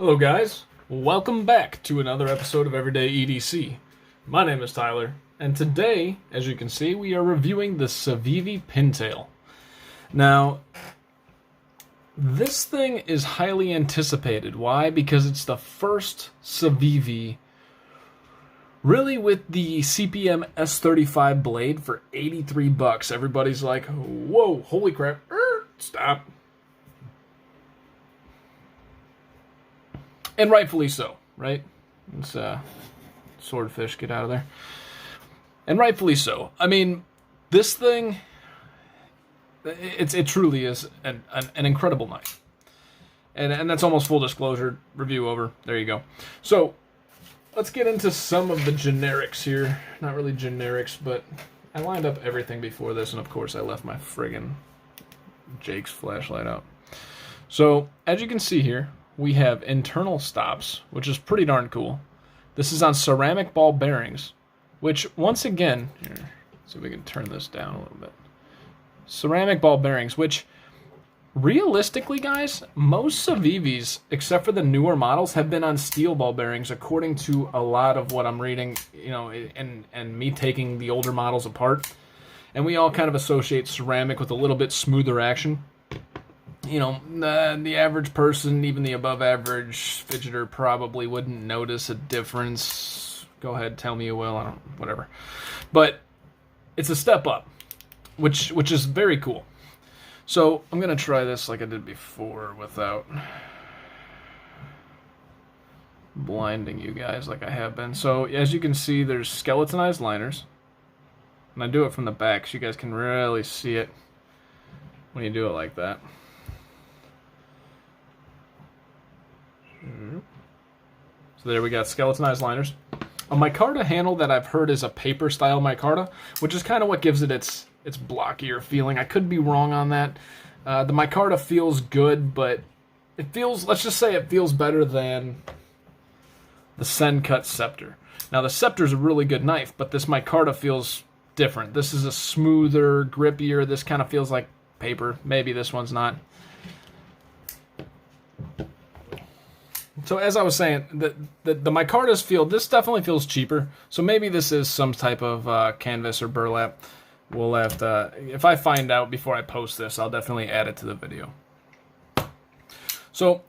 Hello guys, welcome back to another episode of Everyday EDC. My name is Tyler, and today, as you can see, we are reviewing the Civivi Pintail. Now, this thing is highly anticipated. Why? Because it's the first Civivi really with the CPM S35 blade for $83. Everybody's like, whoa, holy crap, stop. And rightfully so, right? It's swordfish, get out of there. And rightfully so. I mean, this thing, it truly is an incredible knife. And that's almost full disclosure. Review over. There you go. So, let's get into some of the generics here. Not really generics, but I lined up everything before this, and of course I left my friggin' Jake's flashlight out. So, as you can see here, we have internal stops, which is pretty darn cool. This is on ceramic ball bearings, which, once again, here, see if we can turn this down a little bit. Ceramic ball bearings, which, realistically, guys, most Civivis, except for the newer models, have been on steel ball bearings, according to a lot of what I'm reading, you know, and me taking the older models apart. And we all kind of associate ceramic with a little bit smoother action. You know, the average person, even the above average fidgeter, probably wouldn't notice a difference. Go ahead, tell me you will. I don't, whatever. But it's a step up, which is very cool. So I'm gonna try this like I did before without blinding you guys like I have been. So as you can see, there's skeletonized liners, and I do it from the back so you guys can really see it when you do it like that. So there we got skeletonized liners. A micarta handle that I've heard is a paper style micarta, which is kind of what gives it its blockier feeling. I could be wrong on that. The micarta feels good, but it feels, let's just say it feels better than the Sencut Scepter. Now the Scepter is a really good knife, but this micarta feels different. This is a smoother, grippier. This kind of feels like paper. Maybe this one's not. So as I was saying, the micartas feel, this definitely feels cheaper. So maybe this is some type of canvas or burlap. We'll have to, if I find out before I post this, I'll definitely add it to the video. So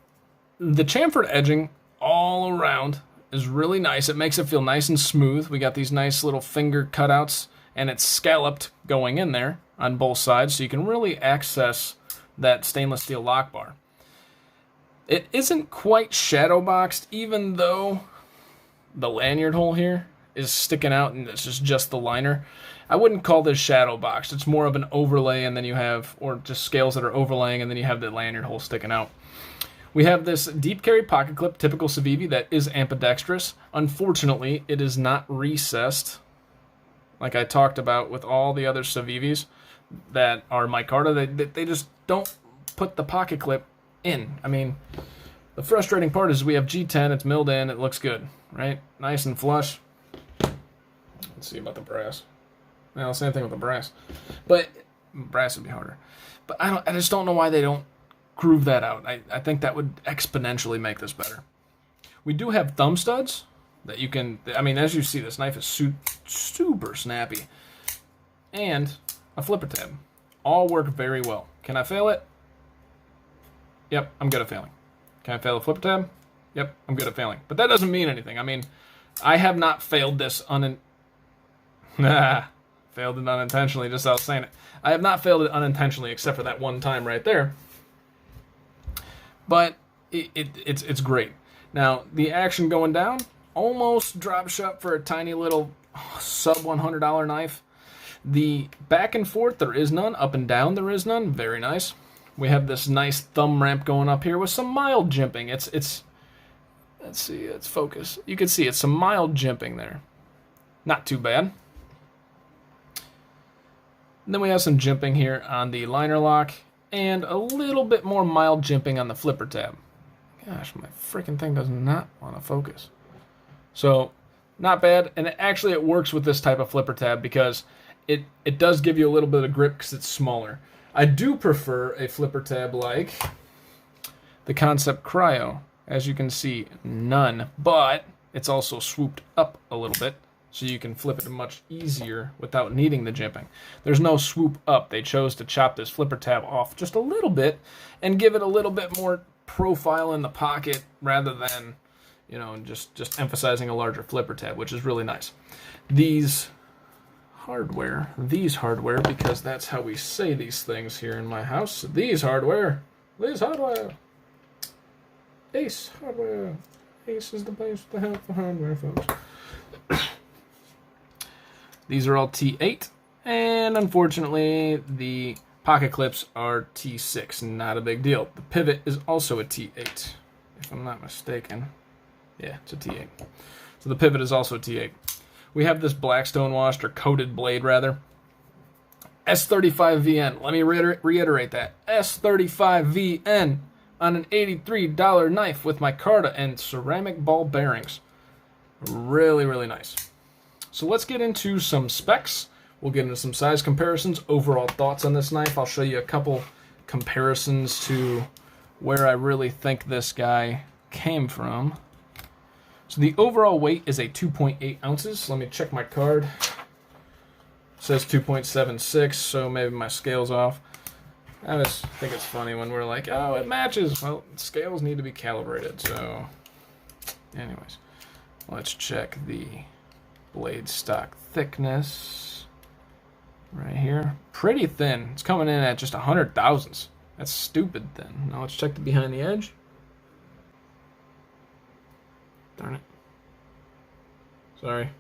the chamfered edging all around is really nice. It makes it feel nice and smooth. We got these nice little finger cutouts, and it's scalloped going in there on both sides, so you can really access that stainless steel lock bar. It isn't quite shadow boxed, even though the lanyard hole here is sticking out and this is just the liner. I wouldn't call this shadow boxed. It's more of an overlay, and then you have, or just scales that are overlaying, and then you have the lanyard hole sticking out. We have this deep carry pocket clip, typical Civivi, that is ambidextrous. Unfortunately, it is not recessed, like I talked about with all the other Civivis that are micarta. They just don't put the pocket clip in. I mean, the frustrating part is we have G10, it's milled in, it looks good, right? Nice and flush. Let's see about the brass. Well, same thing with the brass. But brass would be harder. But I just don't know why they don't groove that out. I think that would exponentially make this better. We do have thumb studs that you can, I mean, as you see, this knife is super snappy. And a flipper tab. All work very well. Can I fail it? Yep, I'm good at failing. Can I fail the flipper tab? Yep, I'm good at failing. But that doesn't mean anything. I mean, I have not failed this failed it unintentionally, just as I was saying it. I have not failed it unintentionally except for that one time right there. But it's great. Now, the action going down, almost drop shot for a tiny little sub $100 knife. The back and forth, there is none. Up and down, there is none. Very nice. We have this nice thumb ramp going up here with some mild jimping. It's let's see, let's focus. You can see it's some mild jimping there. Not too bad. And then we have some jimping here on the liner lock, and a little bit more mild jimping on the flipper tab. Gosh, my freaking thing does not want to focus. So, not bad, and it works with this type of flipper tab because it does give you a little bit of grip because it's smaller. I do prefer a flipper tab like the Concept Cryo. As you can see, none, but it's also swooped up a little bit, so you can flip it much easier without needing the jimping. There's no swoop up. They chose to chop this flipper tab off just a little bit and give it a little bit more profile in the pocket rather than, you know, just emphasizing a larger flipper tab, which is really nice. These hardware, because that's how we say these things here in my house. These hardware. Ace Hardware. Ace is the place to have the hardware, folks. These are all T8, and unfortunately, the pocket clips are T6. Not a big deal. The pivot is also a T8, if I'm not mistaken. Yeah, it's a T8. So the pivot is also a T8. We have this black stonewashed, or coated blade, rather. S35VN. Let me reiterate that. S35VN on an $83 knife with micarta and ceramic ball bearings. Really, really nice. So let's get into some specs. We'll get into some size comparisons, overall thoughts on this knife. I'll show you a couple comparisons to where I really think this guy came from. So the overall weight is a 2.8 ounces. Let me check my card. It says 2.76, so maybe my scale's off. I just think it's funny when we're like, oh, it matches. Well, scales need to be calibrated, so anyways. Let's check the blade stock thickness right here. Pretty thin. It's coming in at just 100 thousandths. That's stupid thin. Now let's check the behind the edge. Darn it. Sorry.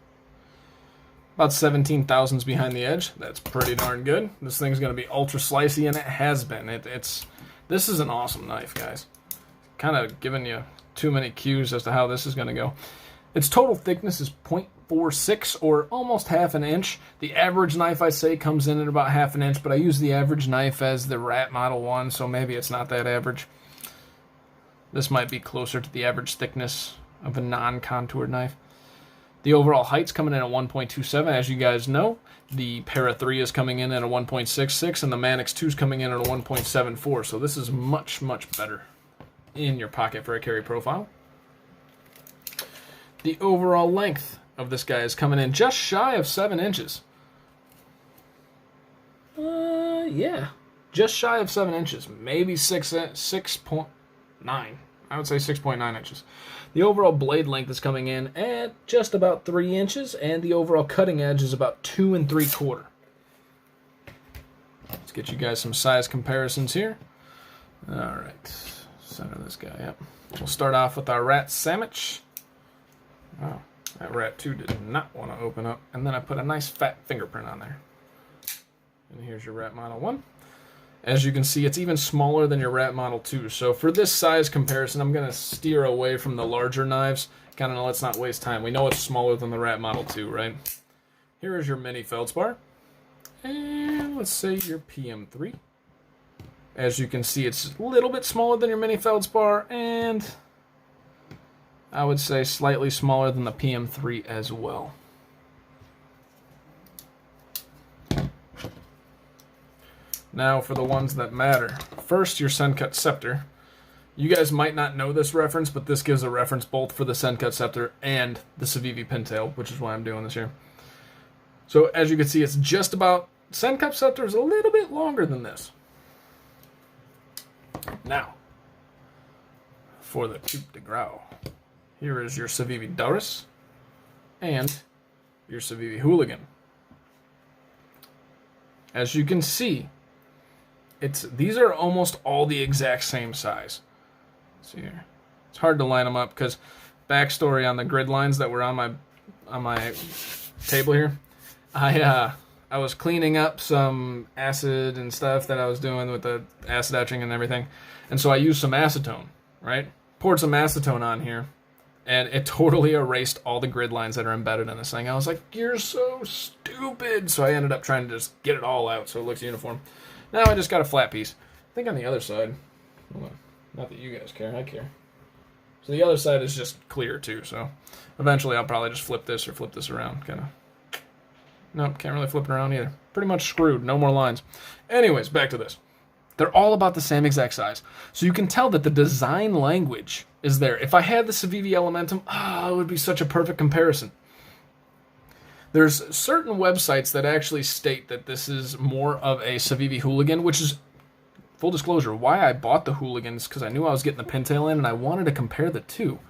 About 17 thousandths behind the edge. That's pretty darn good. This thing's going to be ultra slicey, and it has been. This is an awesome knife, guys. Kind of giving you too many cues as to how this is going to go. Its total thickness is 0.46, or almost half an inch. The average knife, I say, comes in at about half an inch, but I use the average knife as the Rat Model 1, so maybe it's not that average. This might be closer to the average thickness of a non-contoured knife. The overall height's coming in at 1.27. As you guys know, the Para 3 is coming in at a 1.66, and the Manix 2 is coming in at a 1.74. So this is much, much better in your pocket for a carry profile. The overall length of this guy is coming in just shy of 7 inches. Yeah. Just shy of 7 inches. Maybe 6.9. I would say 6.9 inches. The overall blade length is coming in at just about 3 inches, and the overall cutting edge is about 2 3/4. Let's get you guys some size comparisons here. All right, center this guy up. We'll start off with our Rat Sandwich. Oh, that Rat 2 did not want to open up, and then I put a nice fat fingerprint on there. And here's your Rat Model 1. As you can see, it's even smaller than your Rat Model 2. So for this size comparison, I'm going to steer away from the larger knives. Kind of let's not waste time. We know it's smaller than the Rat Model 2, right? Here is your mini feldspar. And let's say your PM3. As you can see, it's a little bit smaller than your mini feldspar, and I would say slightly smaller than the PM3 as well. Now for the ones that matter. First, your Sencut Scepter. You guys might not know this reference, but this gives a reference both for the Sencut Scepter and the Civivi Pintail, which is why I'm doing this here. So as you can see, it's just about... Sencut Scepter is a little bit longer than this. Now, for the coup de grace, here is your Civivi Doris and your Civivi Hooligan. As you can see, these are almost all the exact same size. Let's see here. It's hard to line them up because backstory on the grid lines that were on my table here. I was cleaning up some acid and stuff that I was doing with the acid etching and everything, and so I used some acetone. Right, poured some acetone on here, and it totally erased all the grid lines that are embedded in this thing. I was like, "You're so stupid!" So I ended up trying to just get it all out so it looks uniform. Now I just got a flat piece. I think on the other side, hold on. Not that you guys care, I care. So the other side is just clear too, so eventually I'll probably just flip this or flip this around, kind of. Nope, can't really flip it around either. Pretty much screwed, no more lines. Anyways, back to this. They're all about the same exact size. So you can tell that the design language is there. If I had the Civivi Elementum, it would be such a perfect comparison. There's certain websites that actually state that this is more of a Civivi Hooligan, which is, full disclosure, why I bought the Hooligans, because I knew I was getting the Pintail in, and I wanted to compare the two.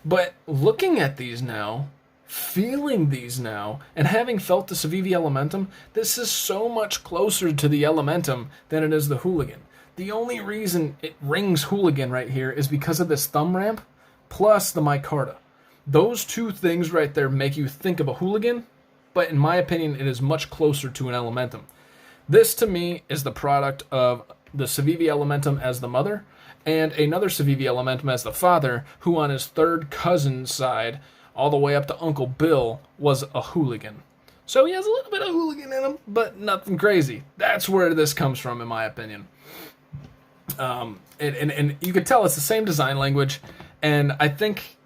But looking at these now, feeling these now, and having felt the Civivi Elementum, this is so much closer to the Elementum than it is the Hooligan. The only reason it rings Hooligan right here is because of this thumb ramp, plus the micarta. Those two things right there make you think of a Hooligan, but in my opinion, it is much closer to an Elementum. This, to me, is the product of the Civivi Elementum as the mother, and another Civivi Elementum as the father, who on his third cousin's side, all the way up to Uncle Bill, was a Hooligan. So he has a little bit of Hooligan in him, but nothing crazy. That's where this comes from, in my opinion. And you could tell it's the same design language, and I think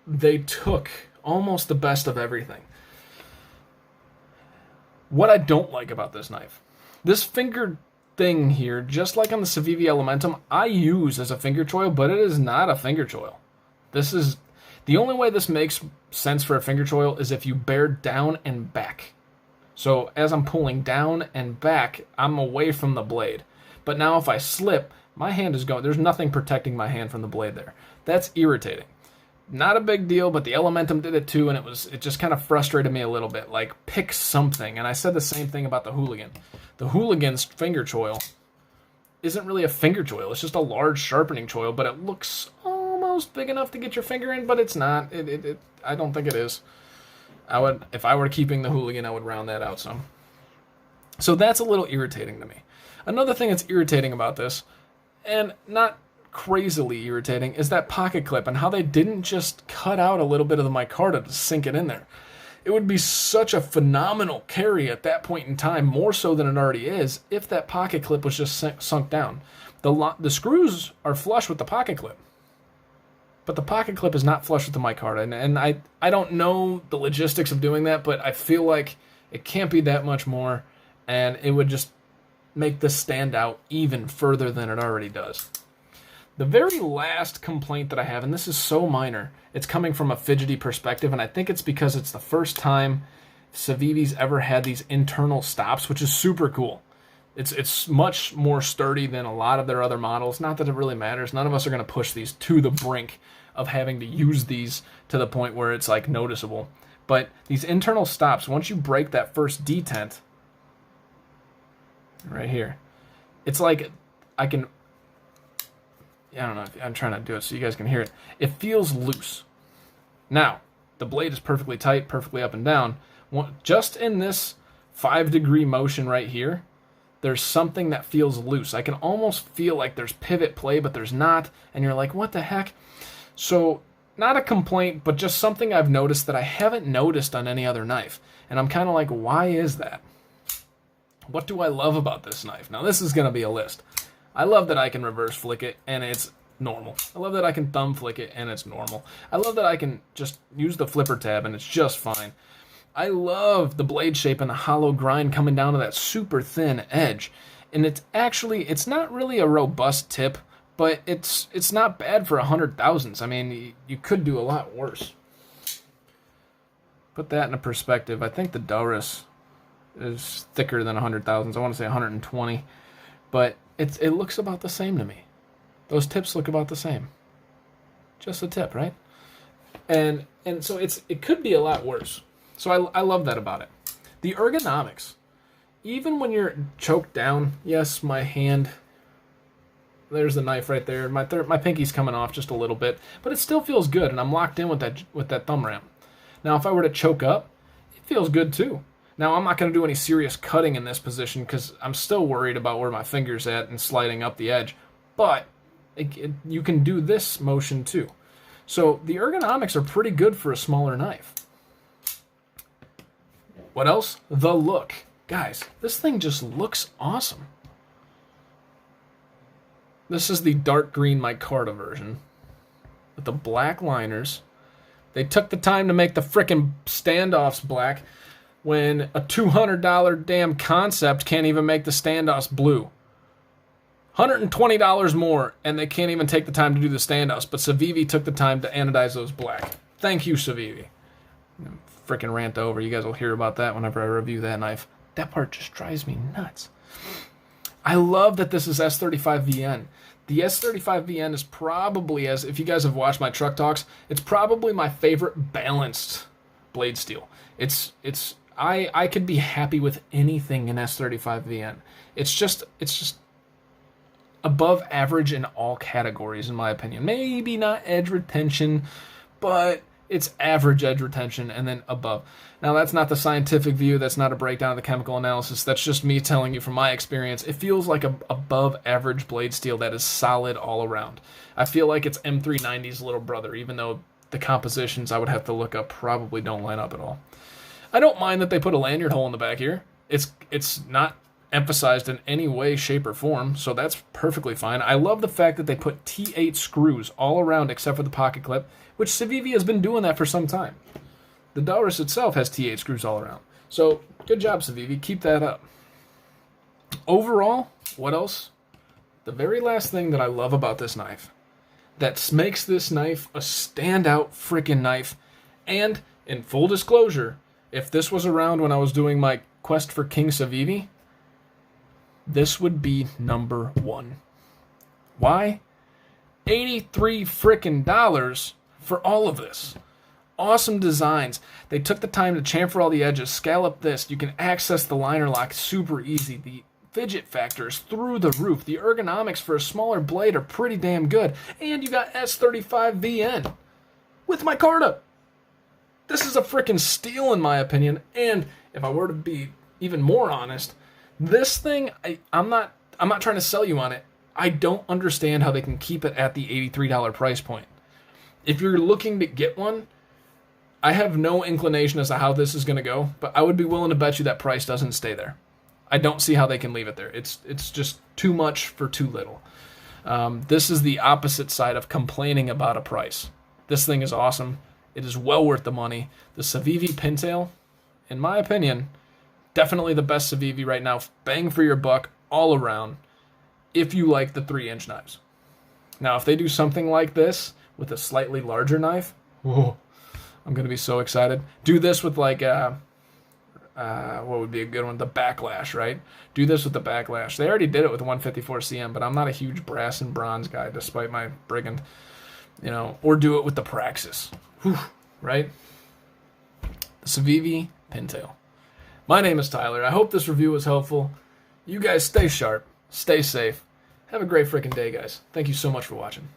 they took almost the best of everything. What I don't like about this knife, this finger thing here, just like on the Civivi Elementum, I use as a finger choil, but it is not a finger choil. This is the only way this makes sense for a finger choil is if you bear down and back. So as I'm pulling down and back, I'm away from the blade. But now if I slip, my hand is going, there's nothing protecting my hand from the blade there. That's irritating. Not a big deal, but the Elementum did it too, and it just kind of frustrated me a little bit. Like, pick something. And I said the same thing about the Hooligan. The Hooligan's finger choil isn't really a finger choil. It's just a large sharpening choil, but it looks almost big enough to get your finger in, but it's not. I don't think it is. If I were keeping the Hooligan, I would round that out some. So that's a little irritating to me. Another thing that's irritating about this, and not crazily irritating, is that pocket clip and how they didn't just cut out a little bit of the micarta to sink it in there. It would be such a phenomenal carry at that point in time, more so than it already is, if that pocket clip was just sunk down. The screws are flush with the pocket clip, but the pocket clip is not flush with the micarta, and I don't know the logistics of doing that, but I feel like it can't be that much more, and it would just make this stand out even further than it already does. The very last complaint that I have, and this is so minor, it's coming from a fidgety perspective, and I think it's because it's the first time Civivi's ever had these internal stops, which is super cool. It's much more sturdy than a lot of their other models. Not that it really matters. None of us are going to push these to the brink of having to use these to the point where it's like noticeable. But these internal stops, once you break that first detent, right here, it's like I don't know, I'm trying to do it so you guys can hear it. It feels loose. Now, the blade is perfectly tight, perfectly up and down. Just in this 5-degree motion right here, there's something that feels loose. I can almost feel like there's pivot play, but there's not. And you're like, what the heck? So, not a complaint, but just something I've noticed that I haven't noticed on any other knife. And I'm kind of like, why is that? What do I love about this knife? Now, this is going to be a list. I love that I can reverse flick it, and it's normal. I love that I can thumb flick it, and it's normal. I love that I can just use the flipper tab, and it's just fine. I love the blade shape and the hollow grind coming down to that super thin edge. And it's not really a robust tip, but it's not bad for 100,000s. I mean, you could do a lot worse. Put that in perspective. I think the Doris is thicker than 100,000s. I want to say 120, but it looks about the same to me. Those tips look about the same. Just a tip, right? And so it could be a lot worse. So I love that about it. The ergonomics. Even when you're choked down, yes, my hand, there's the knife right there. My pinky's coming off just a little bit, but it still feels good, and I'm locked in with that thumb ramp. Now, if I were to choke up, it feels good too. Now, I'm not going to do any serious cutting in this position because I'm still worried about where my finger's at and sliding up the edge. But you can do this motion too. So the ergonomics are pretty good for a smaller knife. What else? The look. Guys, this thing just looks awesome. This is the dark green micarta version with the black liners. They took the time to make the frickin' standoffs black when a $200 damn concept can't even make the standoffs blue. $120 more, and they can't even take the time to do the standoffs, but Civivi took the time to anodize those black. Thank you, Civivi. Freaking rant over. You guys will hear about that whenever I review that knife. That part just drives me nuts. I love that this is S35VN. The S35VN is probably, as if you guys have watched my truck talks, it's probably my favorite balanced blade steel. I could be happy with anything in S35VN. It's just above average in all categories, in my opinion. Maybe not edge retention, but it's average edge retention and then above. Now, that's not the scientific view. That's not a breakdown of the chemical analysis. That's just me telling you from my experience. It feels like a above average blade steel that is solid all around. I feel like it's M390's little brother, even though the compositions I would have to look up probably don't line up at all. I don't mind that they put a lanyard hole in the back here. It's not emphasized in any way, shape, or form, so that's perfectly fine. I love the fact that they put T8 screws all around except for the pocket clip, which Civivi has been doing that for some time. The Taurus itself has T8 screws all around. So, good job, Civivi. Keep that up. Overall, what else? The very last thing that I love about this knife, that makes this knife a standout freaking knife, and in full disclosure, if this was around when I was doing my quest for King Civivi, this would be number one. Why? $83 freaking dollars for all of this. Awesome designs. They took the time to chamfer all the edges, scallop this. You can access the liner lock super easy. The fidget factor is through the roof. The ergonomics for a smaller blade are pretty damn good. And you got S35VN with Micarta. This is a freaking steal in my opinion. And if I were to be even more honest, this thing, I'm not trying to sell you on it. I don't understand how they can keep it at the $83 price point. If you're looking to get one, I have no inclination as to how this is going to go, but I would be willing to bet you that price doesn't stay there. I don't see how they can leave it there. It's just too much for too little. This is the opposite side of complaining about a price. This thing is awesome. It is well worth the money. The Civivi Pintail, in my opinion, definitely the best Civivi right now. Bang for your buck all around if you like the 3-inch knives. Now, if they do something like this with a slightly larger knife, whoa, I'm going to be so excited. Do this with like, what would be a good one? The Backlash, right? Do this with the Backlash. They already did it with the 154 CM, but I'm not a huge brass and bronze guy despite my brigand, or do it with the Praxis, whew, right? The Civivi Pintail. My name is Tyler. I hope this review was helpful. You guys stay sharp, stay safe. Have a great freaking day, guys. Thank you so much for watching.